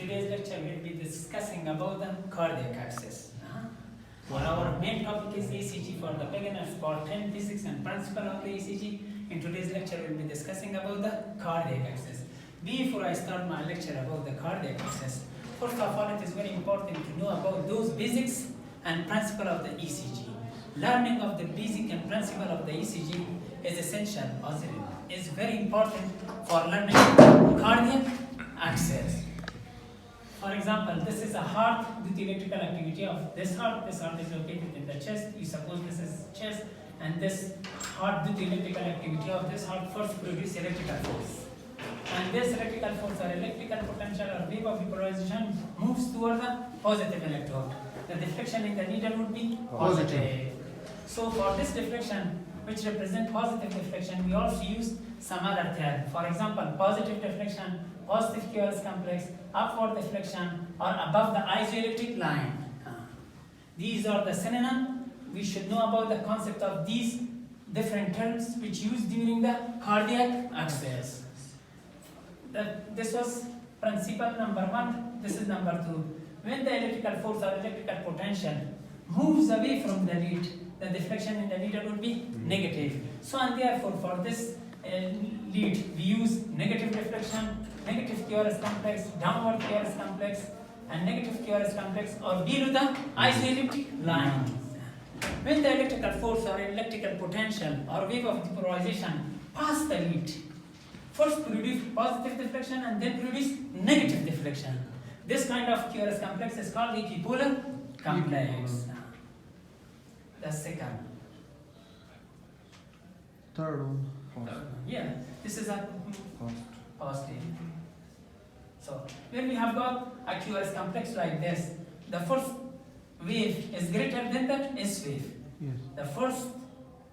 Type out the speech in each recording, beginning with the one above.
today's lecture we'll be discussing about the cardiac axis. Our main topic is ECG for the beginners, part 10, physics and principle of the ECG. In today's lecture we'll be discussing about the cardiac axis. Before I start my lecture about the cardiac axis, first of all it is very important to know about those basics and principle of the ECG. Learning of the basic and principle of the ECG is essential, as it is very important for learning cardiac axis. For example, this is a heart due to electrical activity of this heart. This heart is located in the chest. You suppose this is chest, and this heart due to electrical activity of this heart first produce electrical force. And this electrical force or electrical potential or wave of depolarization moves toward the positive electrode. The deflection in the needle would be positive. So for this deflection, which represent positive deflection, we also use some other term. For example, positive deflection, positive QRS complex, upward deflection, or above the isoelectric line. These are the synonyms. We should know about the concept of these different terms which used during the cardiac axis. This was principle number 1. This is number 2. When the electrical force or electrical potential moves away from the lead, the deflection in the needle will be negative. So and therefore for this lead we use negative deflection, negative QRS complex, downward QRS complex, and negative QRS complex or below the isoelectric line. When the electrical force or electrical potential or wave of depolarization pass the lead, first produce positive deflection and then produce negative deflection. This kind of QRS complex is called equipolar complex. The second. Third one. Yeah, this is a positive. So when we have got a QRS complex like this, the first wave is greater than the S wave. Yes. The first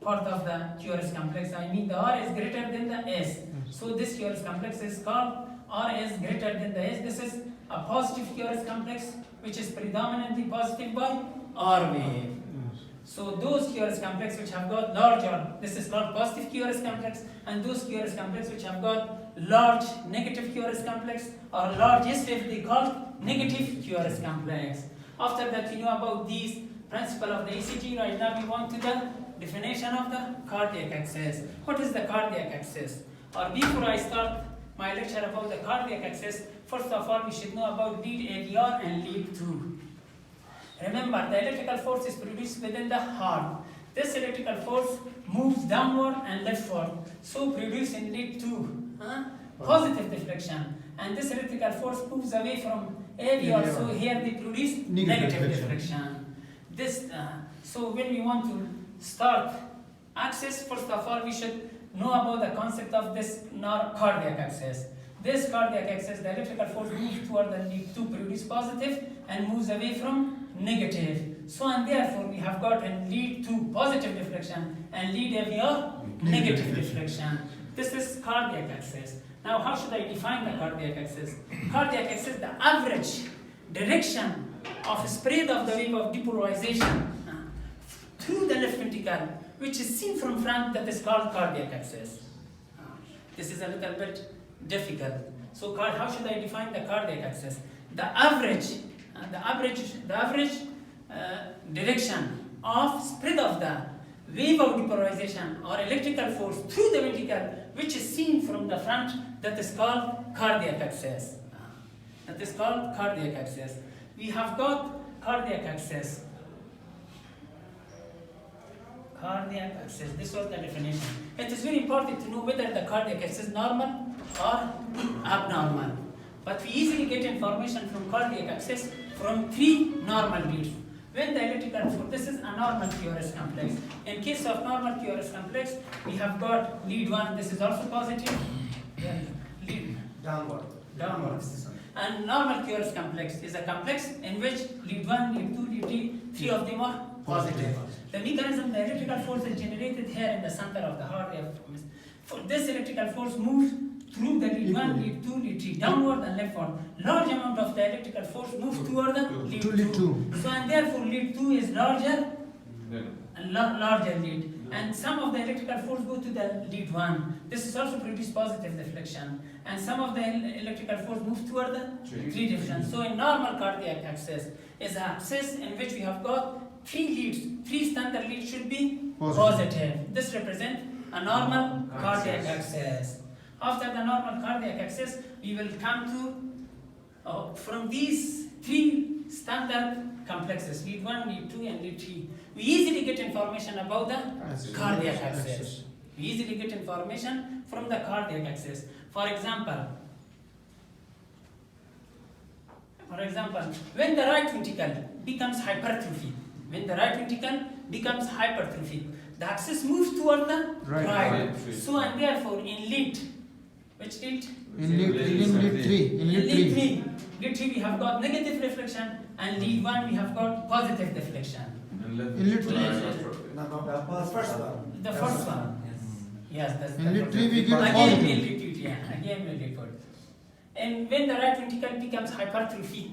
part of the QRS complex, I mean the R is greater than the S. Yes. So this QRS complex is called R is greater than the S. This is a positive QRS complex which is predominantly positive by R wave. So those QRS complex which have got larger, this is called positive QRS complex, and those QRS complex which have got large negative QRS complex or large S wave, they call negative QRS complex. After that you know about these principle of the ECG. Right now we want to the definition of the cardiac axis. What is the cardiac axis? Or before I start my lecture about the cardiac axis, first of all we should know about lead AVR and lead 2. Remember, the electrical force is produced within the heart. This electrical force moves downward and leftward, so producing lead 2 positive deflection. And this electrical force moves away from AVR, so here they produce negative deflection. So when we want to start axis, first of all we should know about the concept of this cardiac axis. This cardiac axis, the electrical force moves toward the lead 2 produce positive and moves away from negative. So and therefore we have got a lead 2 positive deflection and lead AVR negative deflection. This is cardiac axis. Now how should I define the cardiac axis? Cardiac axis, the average direction of spread of the wave of depolarization through the left ventricle, which is seen from front, that is called cardiac axis. This is a little bit difficult. So how should I define the cardiac axis? The average direction of spread of the wave of depolarization or electrical force through the ventricle, which is seen from the front, that is called cardiac axis. That is called cardiac axis. We have got cardiac axis. Cardiac axis. This was the definition. It is very important to know whether the cardiac axis is normal or abnormal. But we easily get information from cardiac axis from 3 normal leads. When the electrical force, this is a normal QRS complex. In case of normal QRS complex, we have got lead 1, this is also positive. Lead Downward. And normal QRS complex is a complex in which lead 1, lead 2, lead 3 of them are positive. The mechanism, the electrical force is generated here in the center of the heart. This electrical force moves through the lead 1, lead 2, lead 3, downward and leftward. Large amount of the electrical force moves toward the lead 2. So and therefore lead 2 is larger and larger lead. And some of the electrical force go to the lead 1. This is also produce positive deflection. and some of the electrical force move toward the three directions. So in normal cardiac access is an axis in which we have got three leads. Three standard leads should be positive. This represents a normal cardiac access. After the normal cardiac access, we will come to from these three standard complexes, lead 1, lead 2, and lead 3. We easily get information about the cardiac axis. We easily get information from the cardiac axis. For example, when the right ventricle becomes hypertrophied, the axis moves toward the right. So and therefore in lead, which lead? In lead 3. In lead 3 we have got negative reflection, and lead 1 we have got positive deflection. In lead 3. The first one. The first one. Yes, that's In lead 3 we get again positive. we'll repeat, yeah. Again we'll repeat. And when the right ventricle becomes hypertrophied,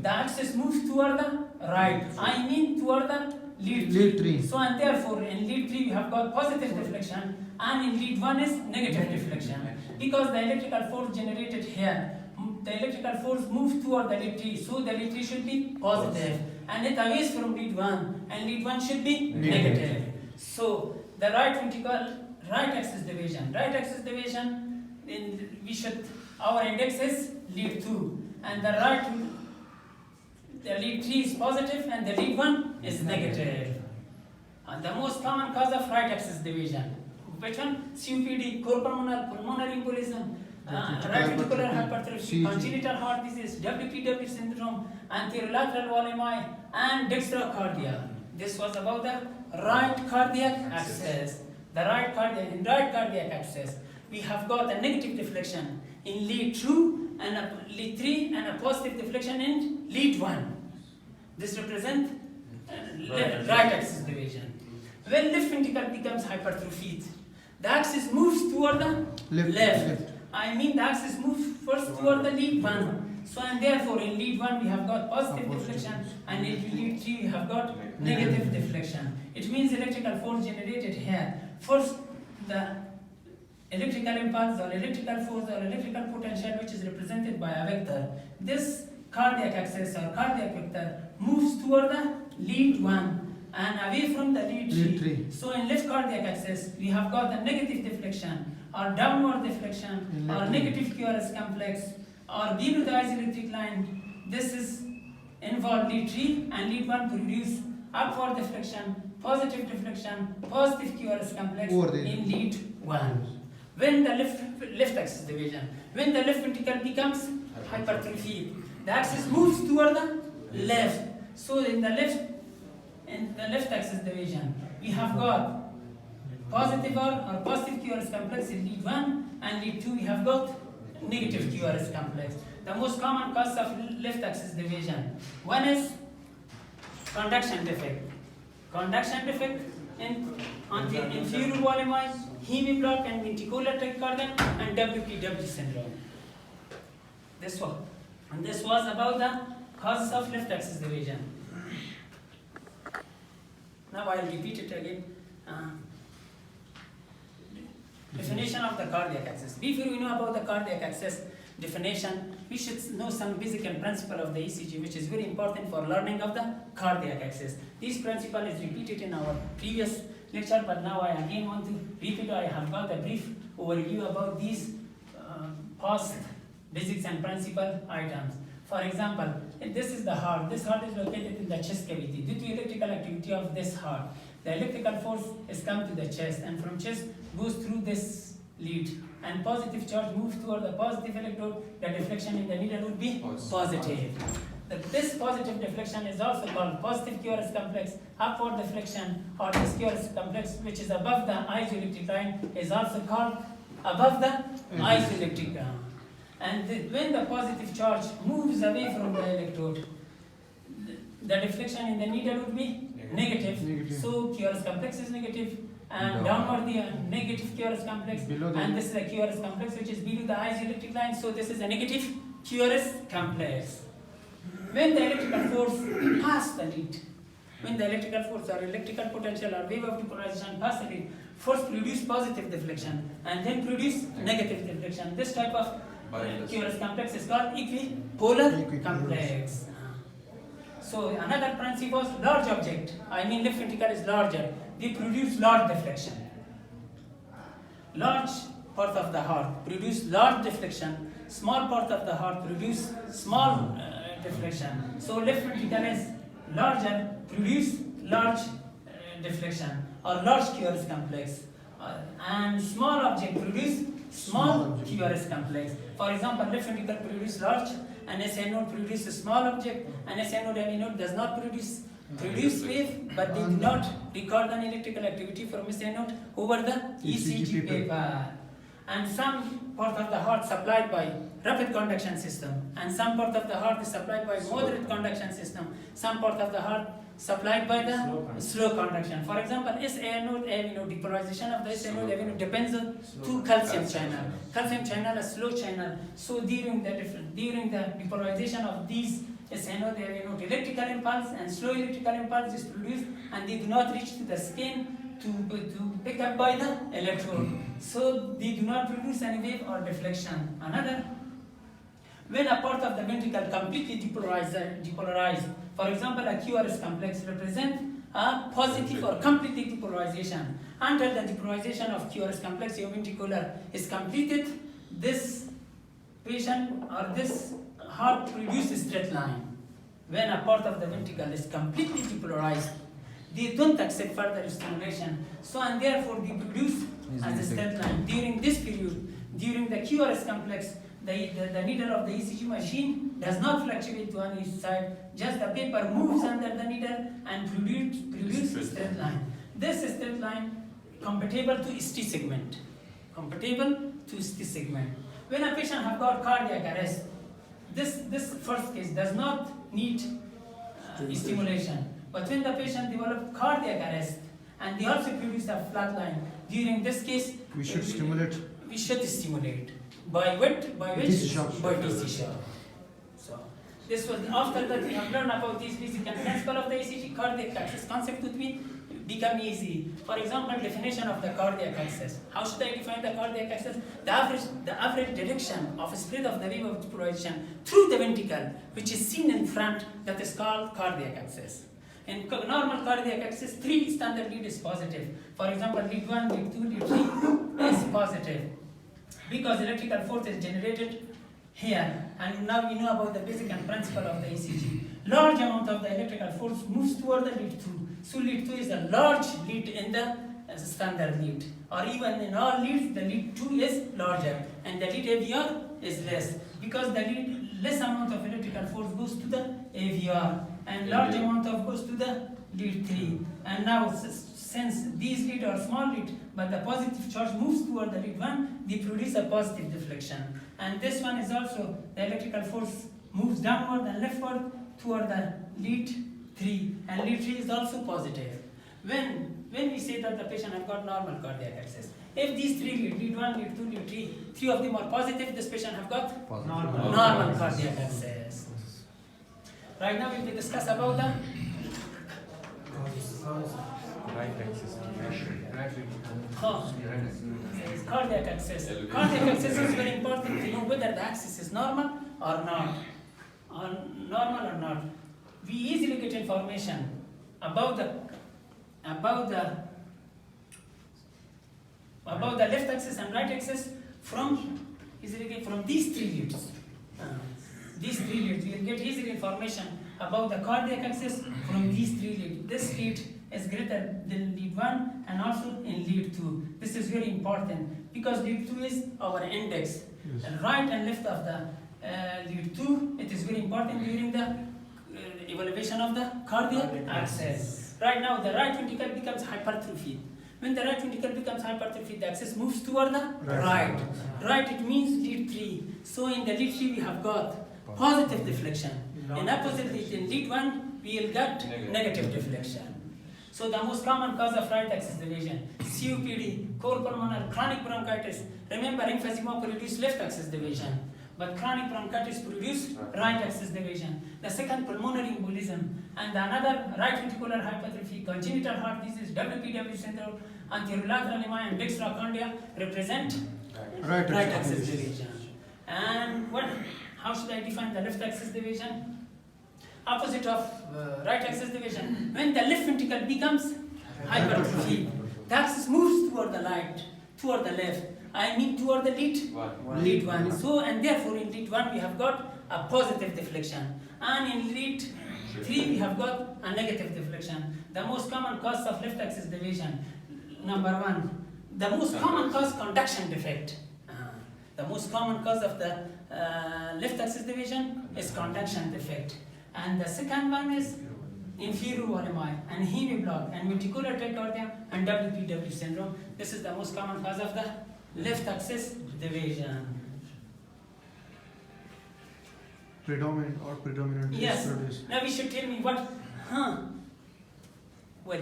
the axis moves toward the right. I mean toward the lead 3. So and therefore in lead 3 we have got positive deflection, and in lead 1 is negative deflection. Because the electrical force generated here, the electrical force moves toward the lead 3, so the lead 3 should be positive, and it away from lead 1, and lead 1 should be negative. So the right ventricle, right axis division, our index is lead 2, and the lead 3 is positive and the lead 1 is negative. And the most common cause of right axis division, which one? COPD, pulmonary embolism, right ventricular hypertrophy, congenital heart disease, WPW syndrome, anterolateral volume, and dextrocardia. This was about the right cardiac axis. In right cardiac axis, we have got a negative deflection in lead 2 and lead 3 and a positive deflection in lead 1. This represents right axis division. When left ventricle becomes hypertrophied, the axis moves toward the left. I mean the axis moves first toward the lead 1. So and therefore in lead 1 we have got positive deflection, and in lead 3 we have got negative deflection. It means electrical force generated here. First the electrical impulse or electrical force or electrical potential, which is represented by a vector. This cardiac axis or cardiac vector moves toward the lead 1 and away from the lead 3. So in left cardiac axis, we have got the negative deflection or downward deflection or negative QRS complex or below the isoelectric line. This is involved lead 3, and lead 1 produce upward deflection, positive deflection, positive QRS complex in lead 1. When the left axis division, when the left ventricle becomes hypertrophied, the axis moves toward the left. So in the left axis division, we have got positive or positive QRS complex in lead 1, and lead 2 we have got negative QRS complex. The most common cause of left axis division, one is conduction defect. Conduction defect in inferior volume, hemiblock and ventricular tachycardia, and WPW syndrome. This was about the causes of left axis division. Now I will repeat it again. Definition of the cardiac axis. Before we know about the cardiac axis definition, we should know some basic principle of the ECG, which is very important for learning of the cardiac axis. This principle is repeated in our previous lecture, but now I again want to repeat. I have got a brief overview about these past basics and principle items. For example, if this is the heart. This heart is located in the chest cavity. Due to electrical activity of this heart, the electrical force is come to the chest, and from chest goes through this lead, and positive charge moves toward the positive electrode. The deflection in the needle would be positive. This positive deflection is also called positive QRS complex. Upward deflection, or this QRS complex, which is above the isoelectric line, is also called above the isoelectric line. And when the positive charge moves away from the electrode, the deflection in the needle would be negative. So QRS complex is negative, and downward the negative QRS complex, and this is a QRS complex which is below the isoelectric line. So this is a negative QRS complex. When the electrical force passes the lead, when the electrical force or electrical potential or wave of depolarization passes the lead first produce positive deflection and then produce negative deflection. This type of QRS complex is called equipolar Equipolar. complex. So another principle was large object. I mean left ventricle is larger. They produce large deflection. Large part of the heart produce large deflection. Small part of the heart produce small deflection. So left ventricle is larger, produce large deflection or large QRS complex. And small object produce small QRS complex. For example, left ventricle produce large, and SI node produce a small object, and SI node ME node does not produce wave, but they do not record an electrical activity from SI node over the ECG paper. And some part of the heart supplied by rapid conduction system, and some part of the heart is supplied by moderate conduction system, some part of the heart supplied by the slow conduction. For example, SI node, AV node, depolarization of the SI node, AV node depends on two calcium channel. Calcium channel, a slow channel. So during the depolarization of these SI node, AV node, electrical impulse and slow electrical impulse is produced, and they do not reach to the skin to pick up by the electrode. So they do not produce any wave or deflection. Another, when a part of the ventricle completely depolarized, for example, a QRS complex represents a positive or complete depolarization. Until the depolarization of QRS complex ventricular is completed, this patient or this heart produces straight line. When a part of the ventricle is completely depolarized, they don't accept further stimulation. So and therefore they produce as a straight line. During this period, during the QRS complex, the needle of the ECG machine does not fluctuate to any side, just the paper moves under the needle and produce a straight line. This straight line compatible to ST segment. Compatible to ST segment. When a patient have got cardiac arrest, this first case does not need stimulation. But when the patient develops cardiac arrest and they also produce a flat line, during this case, We should stimulate. We should stimulate. By what? By which? DC shock. By DC shock. So this was after that we have learned about this basic and principle of the ECG. Cardiac access concept would become easy. For example, definition of the cardiac access. How should I define the cardiac access? The average direction of spread of the wave of depolarization through the ventricle, which is seen in front, that is called cardiac access. In normal cardiac access, 3 standard lead is positive. For example, lead 1, lead 2, lead 3 is positive. Because electrical force is generated here. And now we know about the basic and principle of the ECG. Large amount of the electrical force moves toward the lead 2. So lead 2 is a large lead in the standard lead. Or even in all leads, the lead 2 is larger. And the lead AVR is less. Because the less amount of electrical force goes to the AVR. And large amount of goes to the lead 3. And now since these leads are small lead, but the positive charge moves toward the lead 1, they produce a positive deflection. And this one is also, the electrical force moves downward and leftward toward the lead 3. And lead 3 is also positive. When we say that the patient has got normal cardiac access, if these 3 lead 1, lead 2, lead 3, 3 of them are positive, this patient have got normal cardiac access. Right now we will discuss about the cardiac access. Cardiac access is very important to know whether the axis is normal or not. We easily get information about the left axis and right axis from these 3 leads. These 3 leads, we will get easy information about the cardiac axis from these 3 leads. This lead is greater than lead 1 and also in lead 2. This is very important because lead 2 is our index. Yes. And right and left of the lead 2, it is very important during the evaluation of the cardiac axis. Right now, the right ventricle becomes hypertrophied. When the right ventricle becomes hypertrophied, the axis moves toward the right. Right, it means lead 3. So in the lead 3, we have got positive deflection. In opposite lead, in lead 1, we will get negative deflection. So the most common cause of right axis deviation, COPD, core pulmonary, chronic bronchitis. Remember, emphysema produce left axis deviation, but chronic bronchitis produce right axis deviation. The second, pulmonary embolism, and another right ventricular hypertrophy, congenital heart disease, WPW syndrome, Anterolateral lemma and dextrocondia represent Right right axis axis division. And how should I define the left axis division? Opposite of right axis division. When the left ventricle becomes hypertrophy, the axis moves toward the right, toward the left. I mean toward the lead one. So, and therefore in lead 1 we have got a positive deflection. And in lead 3 we have got a negative deflection. The most common cause of left axis division, number 1, the most common cause conduction defect. The most common cause of the left axis division is conduction defect. And the second one is inferior volemi and hemiblock and ventricular tachycardia and WPW syndrome. This is the most common cause of the left axis division. Predominant Yes. is produced. Now you should tell me what, well,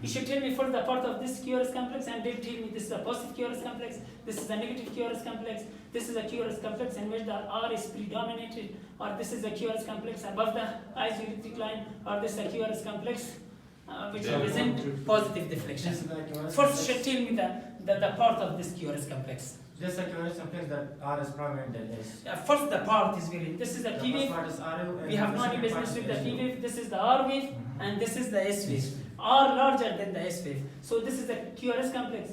you should tell me for the part of this QRS complex and then tell me this is a positive QRS complex, this is a negative QRS complex, this is a QRS complex in which the R is predominated, or this is a QRS complex above the isoelectric line, or this is a QRS complex which represent positive deflection. First should tell me the part of this QRS complex. Just like QRS complex that R is primary than S. First the part is very, this is the P wave, we have no any business with the P wave, this is the R wave and this is the S wave. R larger than the S wave. So this is the QRS complex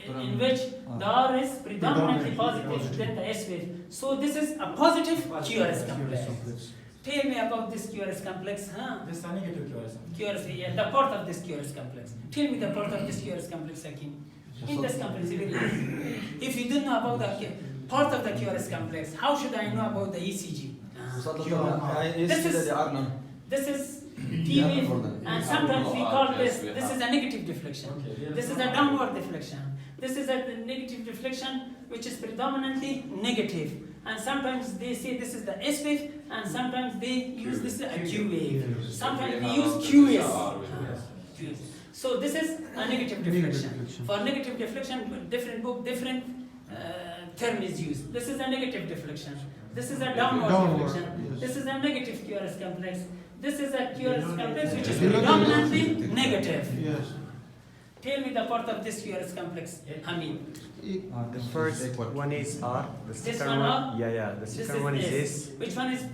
in which the R is predominantly positive than the S wave. So this is a positive QRS complex. Tell me about this QRS complex, This is a negative QRS. yeah, the part of this QRS complex. Tell me the part of this QRS complex, Hakim. In this complex, if you don't know about the part of the QRS complex, how should I know about the ECG? This is P wave, and sometimes we call this is a negative deflection. This is a downward deflection. This is a negative deflection which is predominantly negative. And sometimes they say this is the S wave, and sometimes they use this as a Q wave. Sometimes we use QS. So this is a negative deflection. For negative deflection, different term is used. This is a negative deflection. This is a downward deflection. Yes. This is a negative QRS complex. This is a QRS complex which is predominantly negative. Yes. Tell me the part of this QRS complex, Hamid. The first one is R. The This second one R? yeah. The This second one is S. S. Which one is?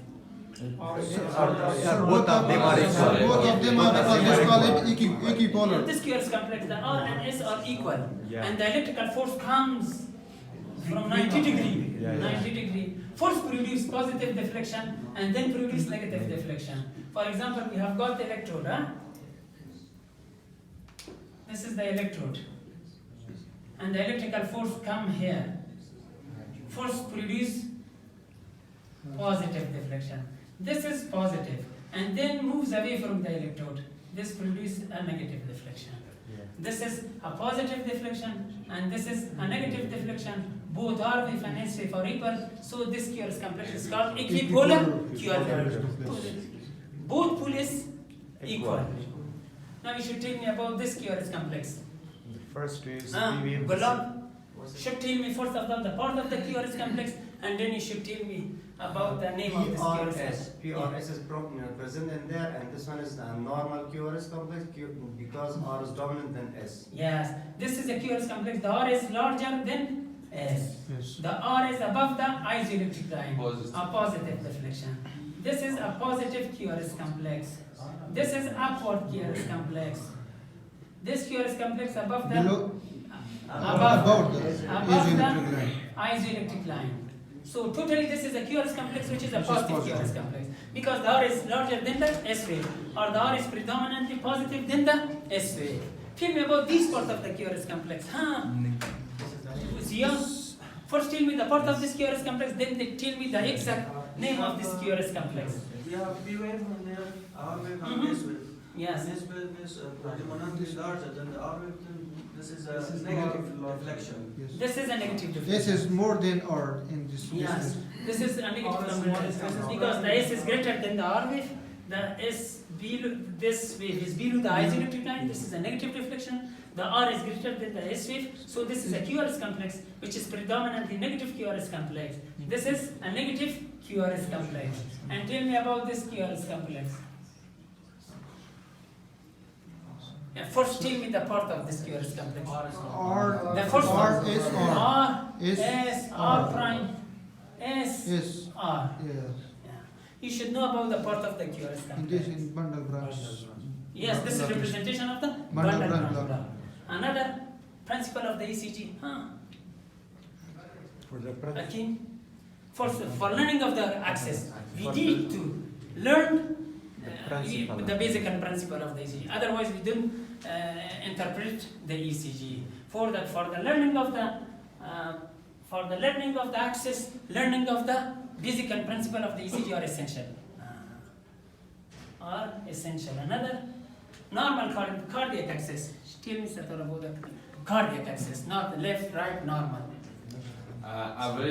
Both of them are equal. Both of them are equal. Let's call it equipolar. This QRS complex, the R and S are equal. Yeah. And the electrical force comes from 90 degree. Yeah, yeah. 90 degree. Force produce positive deflection and then produce negative deflection. For example, we have got the electrode. This is the electrode. And the electrical force come here. Force produce positive deflection. This is positive and then moves away from the electrode. This produces a negative deflection. This is a positive deflection and this is a negative deflection. Both R wave and S wave are equal. So this QRS complex is called equipolar QRS. Both pulleys equal. Now you should tell me about this QRS complex. The first is Gulab should tell me first of all the part of the QRS complex and then you should tell me about the name of this QRS complex. PRS is present in there, and this one is the normal QRS complex because R is dominant than S. Yes, this is a QRS complex. The R is larger than S. Yes. The R is above the isoelectric line. Positive. A positive deflection. This is a positive QRS complex. This is upward QRS complex. This QRS complex above the Below, above the above isoelectric the line. isoelectric line. So totally this is a QRS complex which is a Which is positive positive. QRS complex because the R is larger than the S wave or the R is predominantly positive than the S wave. Tell me about these parts of the QRS complex. Yeah. First tell me the part of this QRS complex, then they tell me the exact name of this QRS complex. We have P wave and there R wave and S wave. Yes. S wave is predominantly larger than the R wave, then this is a negative deflection. Yes. This is a negative deflection. S is more than R in this. Yes, this is a negative deflection because the S is greater than the R wave. The S below this wave is below the isoelectric line. This is a negative deflection. The R is greater than the S wave. So this is a QRS complex which is predominantly negative QRS complex. This is a negative QRS complex. And tell me about this QRS complex. Yeah, first tell me the part of this QRS complex. R, The first R one. is R. R, S, S, R. R prime, S, Yes, R. yes. Yeah. You should know about the part of the QRS In this, complex. in bundle branch. Yes, this is Bundle branch. representation of the Bundle bundle branch branch block. block. Another principle of the ECG. For the Okay. For learning of the access, we need to learn principle. the basic and principle of the ECG. Otherwise, we don't interpret the ECG. For the learning of the access, learning of the basic and principle of the ECG are essential. Another normal cardiac access. Tell me something about the cardiac access, not left, right, normal. Average